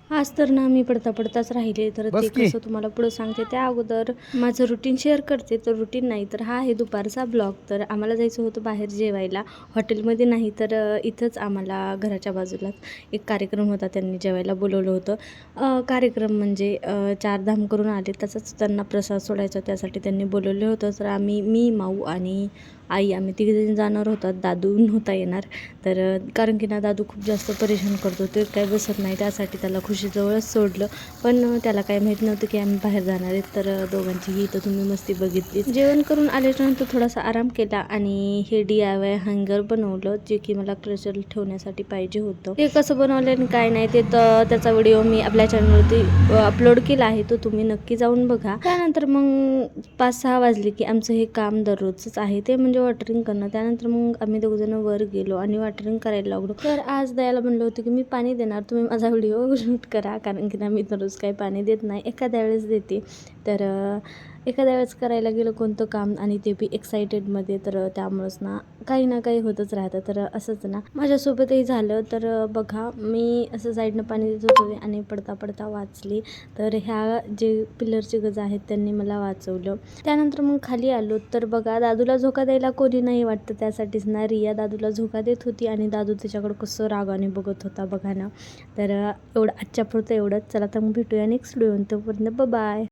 आज तर ना मी पडता पडताच राहिले, तर ते कसं तुम्हाला पुढं सांगते. त्या अगोदर माझं रुटीन शेअर करते. तर रुटीन नाही तर हा आहे दुपारचा ब्लॉग. तर आम्हाला जायचं होतं बाहेर जेवायला, हॉटेलमध्ये नाही तर इथंच आम्हाला घराच्या बाजूलाच एक कार्यक्रम होता, त्यांनी जेवायला बोलवलं होतं. कार्यक्रम म्हणजे चारधाम करून आले, त्याचाच त्यांना प्रसाद सोडायचा, त्यासाठी त्यांनी बोलवले होतं. तर मी माऊ आणि आई आम्ही तिघीजण जाणार होतात. दादू नव्हता येणार, तर कारण की ना दादू खूप जास्त परेशान करतो, ते काही बसत नाही, त्यासाठी त्याला खुशीजवळच सोडलं. पण त्याला काही माहीत नव्हतं की आम्ही बाहेर जाणार आहेत. तर दोघांचीही इथं तुम्ही मस्ती बघितली. जेवण करून आल्याच्यानंतर थोडासा आराम केला आणि हे DIY हँगर बनवलं, जे की मला क्लचर ठेवण्यासाठी पाहिजे होतं. ते कसं बनवलं आणि काय नाही ते तर त्याचा व्हिडिओ मी आपल्या चॅनलवरती अपलोड केला आहे, तो तुम्ही नक्की जाऊन बघा. त्यानंतर मग 5-6 वाजले की आमचं हे काम दररोजच आहे, ते म्हणजे वॉटरिंग करणं. त्यानंतर मग आम्ही दोघंजण वर गेलो आणि वॉटरिंग करायला लागलो. तर आज दयाला म्हणलं होतं की मी पाणी देणार, तुम्ही माझा व्हिडिओ शूट करा, कारण की ना मी दररोज काही पाणी देत नाही, एखाद्या वेळेस देते. तर एखाद्या वेळेस करायला गेलं कोणतं काम आणि ते बी एक्सायटेडमध्ये, तर त्यामुळंच ना काही ना काही होतच राहतं. तर असंच ना माझ्यासोबतही झालं. तर बघा मी असं साईडनं पाणी देत होते आणि पडता पडता वाचली. तर ह्या जे पिलरचे गज आहेत त्यांनी मला वाचवलं. त्यानंतर मग खाली आलो, तर बघा दादूला झोका द्यायला कोणी नाही वाटतं, त्यासाठीच ना रिया दादूला झोका देत होती आणि दादू त्याच्याकडं कसं रागाने बघत होता बघा ना. तर एवढं आजच्या पुरतं एवढंच. चला तर मग भेटूया नेक्स्ट व्हिडिओ. तोपर्यंत बाय.